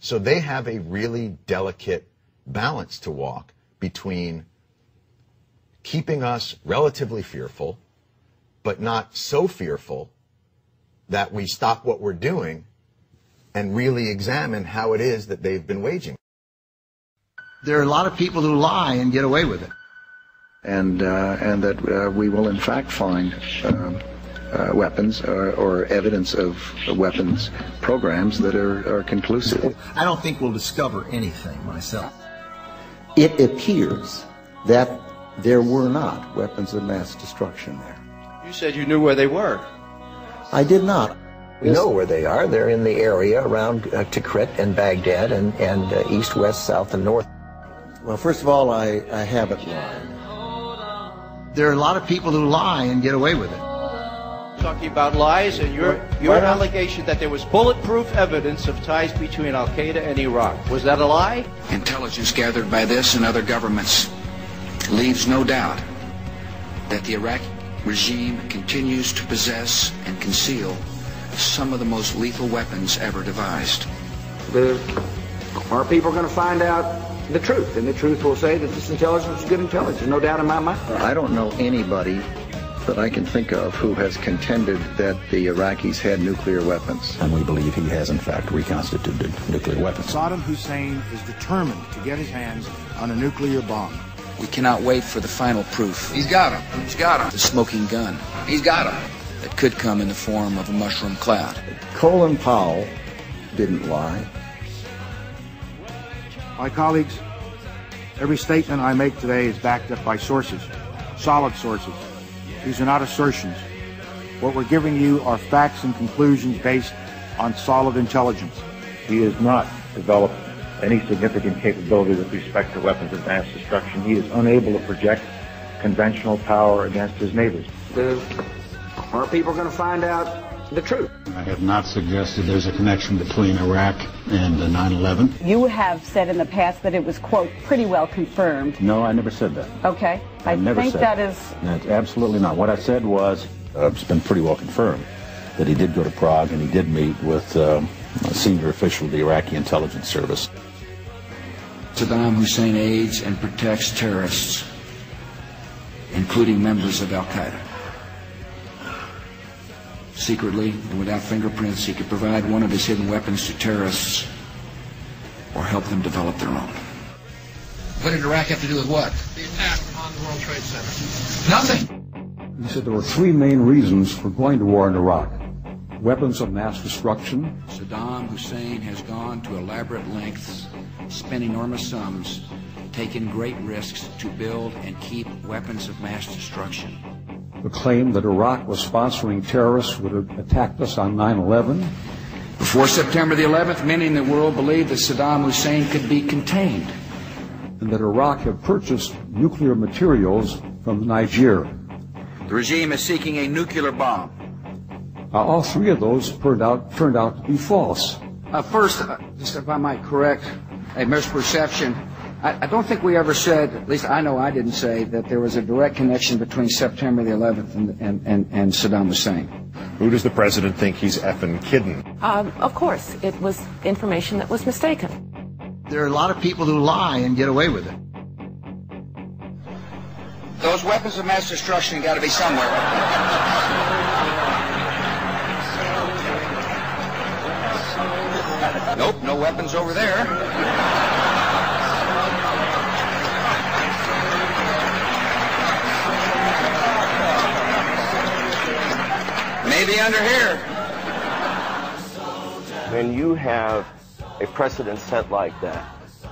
So they have a really delicate balance to walk between keeping us relatively fearful, but not so fearful that we stop what we're doing and really examine how it is that they've been waging. There are a lot of people who lie and get away with it. And that we will in fact find weapons or evidence of weapons programs that are conclusive. I don't think we'll discover anything myself. It appears that there were not weapons of mass destruction there. You said you knew where they were. I did not. We know where they are. They're in the area around Tikrit and Baghdad and east, west, south, and north. Well, first of all, I haven't lied. There are a lot of people who lie and get away with it. Talking about lies and your allegation that there was bulletproof evidence of ties between Al-Qaeda and Iraq. Was that a lie? Intelligence gathered by this and other governments leaves no doubt that the Iraqi regime continues to possess and conceal some of the most lethal weapons ever devised. Our people are going to find out the truth, and the truth will say that this intelligence is good intelligence. There's no doubt in my mind. I don't know anybody that I can think of who has contended that the Iraqis had nuclear weapons. And we believe he has, in fact, reconstituted nuclear weapons. Saddam Hussein is determined to get his hands on a nuclear bomb. We cannot wait for the final proof. He's got him. He's got him. The smoking gun. He's got him. That could come in the form of a mushroom cloud. Colin Powell didn't lie. My colleagues, every statement I make today is backed up by sources, solid sources. These are not assertions. What we're giving you are facts and conclusions based on solid intelligence. He has not developed any significant capability with respect to weapons of mass destruction. He is unable to project conventional power against his neighbors. Our people are going to find out the truth. I have not suggested there's a connection between Iraq and 9/11. You have said in the past that it was, quote, pretty well confirmed. No, I never said that. Okay. I never think said that is... That's absolutely not. What I said was, it's been pretty well confirmed that he did go to Prague and he did meet with a senior official of the Iraqi intelligence service. Saddam Hussein aids and protects terrorists, including members of Al-Qaeda. Secretly and without fingerprints, he could provide one of his hidden weapons to terrorists or help them develop their own. What did Iraq have to do with what? The attack on the World Trade Center. Nothing. He said there were three main reasons for going to war in Iraq. Weapons of mass destruction. Saddam Hussein has gone to elaborate lengths, spent enormous sums, taken great risks to build and keep weapons of mass destruction. The claim that Iraq was sponsoring terrorists would have attacked us on 9/11. Before September the 11th, many in the world believed that Saddam Hussein could be contained. And that Iraq had purchased nuclear materials from Niger. The regime is seeking a nuclear bomb. All three of those turned out to be false. First, just if I might correct a misperception, I don't think we ever said, at least I know I didn't say, that there was a direct connection between September the 11th and Saddam Hussein. Who does the president think he's effing kidding? Of course, it was information that was mistaken. There are a lot of people who lie and get away with it. Those weapons of mass destruction got to be somewhere. Nope, no weapons over there. Maybe under here. When you have a precedent set like that,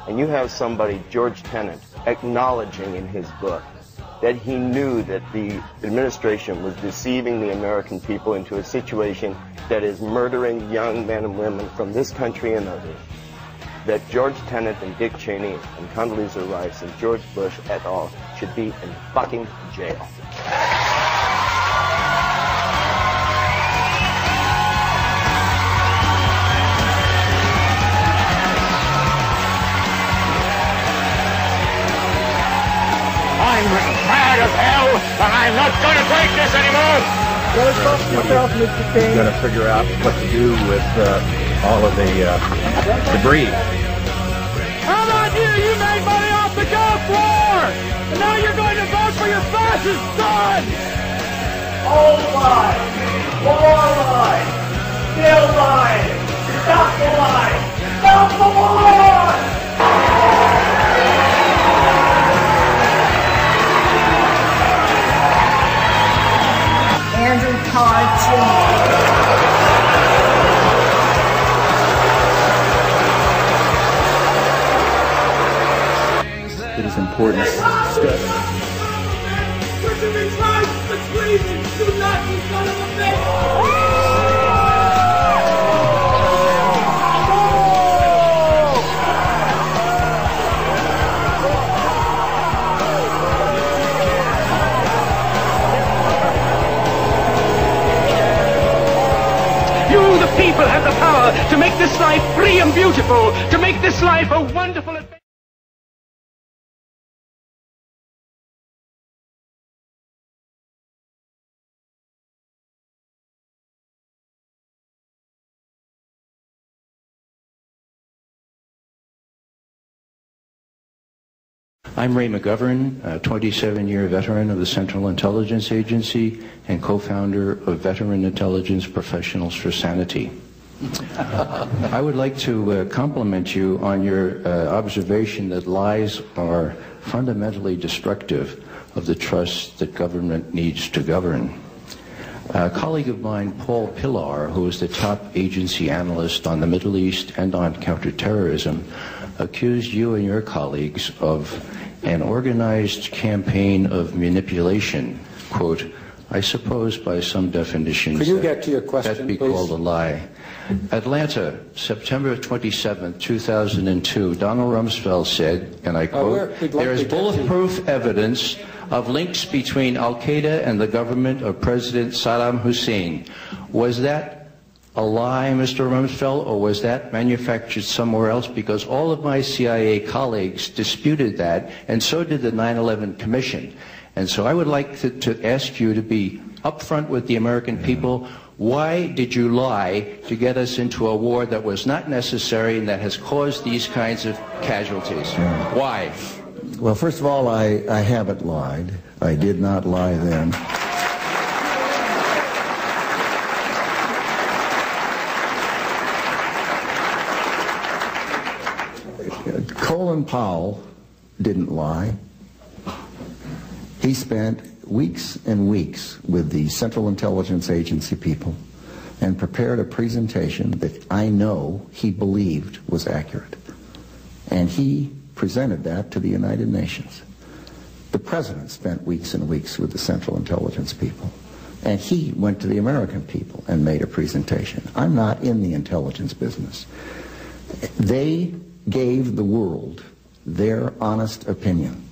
and you have somebody, George Tenet, acknowledging in his book that he knew that the administration was deceiving the American people into a situation that is murdering young men and women from this country and others, that George Tenet and Dick Cheney and Condoleezza Rice and George Bush et al. Should be in fucking jail. I'm mad as hell, and I'm not going to take this anymore! You've got to figure out what to do with all of the debris. How about you? You made money off the Gulf War! And now you're going to vote for your fascist son! Old lies! More lies! Still lies! Stop the lies! Stop the war! Andrew Todd Jr. It is important to study. You, the people, have the power to make this life free and beautiful, to make this life a wonderful adventure. I'm Ray McGovern, a 27-year veteran of the Central Intelligence Agency and co-founder of Veteran Intelligence Professionals for Sanity. I would like to compliment you on your observation that lies are fundamentally destructive of the trust that government needs to govern. A colleague of mine, Paul Pillar, who is the top agency analyst on the Middle East and on counterterrorism, accused you and your colleagues of an organized campaign of manipulation, quote, I suppose by some definitions Could you get to your question, that'd be please? called a lie. Atlanta, September 27, 2002, Donald Rumsfeld said, and I quote, there is bulletproof evidence of links between Al-Qaeda and the government of President Saddam Hussein. Was that a lie, Mr. Rumsfeld, or was that manufactured somewhere else? Because all of my CIA colleagues disputed that, and so did the 9/11 Commission. And so I would like to ask you to be upfront with the American people. Why did you lie to get us into a war that was not necessary and that has caused these kinds of casualties? Why? Well, first of all, I haven't lied. I did not lie then. Colin Powell didn't lie. He spent weeks and weeks with the Central Intelligence Agency people and prepared a presentation that I know he believed was accurate. And he presented that to the United Nations. The President spent weeks and weeks with the Central Intelligence people. And he went to the American people and made a presentation. I'm not in the intelligence business. They gave the world their honest opinion.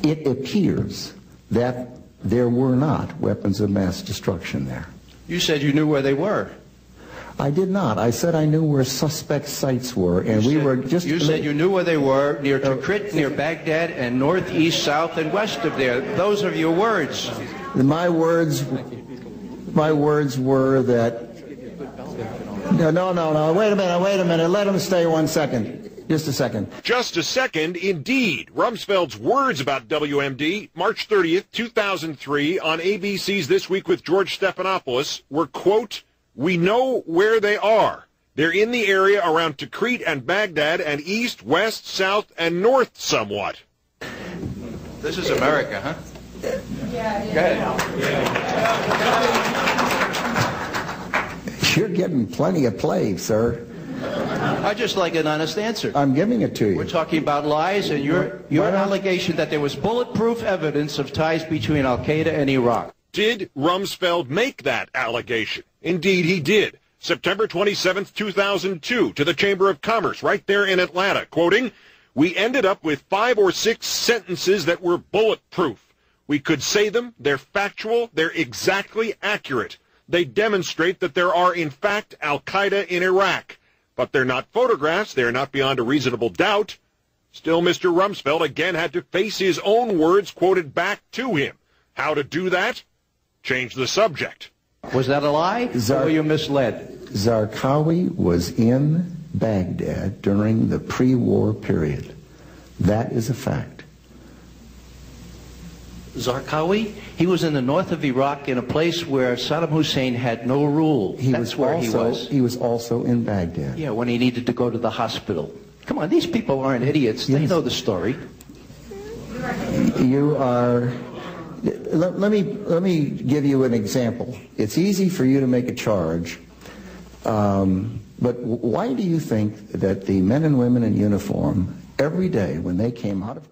It appears that there were not weapons of mass destruction there. You said you knew where they were. I did not. I said I knew where suspect sites were, and we were just... You said you knew where they were, near Tikrit, near Baghdad, and northeast, south, and west of there. Those are your words. My words were that... No. Wait a minute. Let him stay 1 second. Just a second. Just a second, indeed. Rumsfeld's words about WMD, March 30th, 2003, on ABC's This Week with George Stephanopoulos, were, quote, we know where they are. They're in the area around Tikrit and Baghdad and east, west, south, and north somewhat. This is America, huh? Yeah. Go ahead. You're getting plenty of play, sir. I'd just like an honest answer. I'm giving it to you. We're talking about lies, and your allegation that there was bulletproof evidence of ties between Al-Qaeda and Iraq. Did Rumsfeld make that allegation? Indeed, he did. September 27th, 2002, to the Chamber of Commerce, right there in Atlanta, quoting, we ended up with 5 or 6 sentences that were bulletproof. We could say them, they're factual, they're exactly accurate. They demonstrate that there are, in fact, Al-Qaeda in Iraq. But they're not photographs, they're not beyond a reasonable doubt. Still, Mr. Rumsfeld again had to face his own words quoted back to him. How to do that? Change the subject. Was that a lie, or were you misled? Zarqawi was in Baghdad during the pre-war period. That is a fact. Zarqawi? He was in the north of Iraq in a place where Saddam Hussein had no rule. That's where he was. He was also in Baghdad. Yeah, when he needed to go to the hospital. Come on, these people aren't idiots. They know the story. You are... Let me give you an example. It's easy for you to make a charge, but why do you think that the men and women in uniform every day when they came out of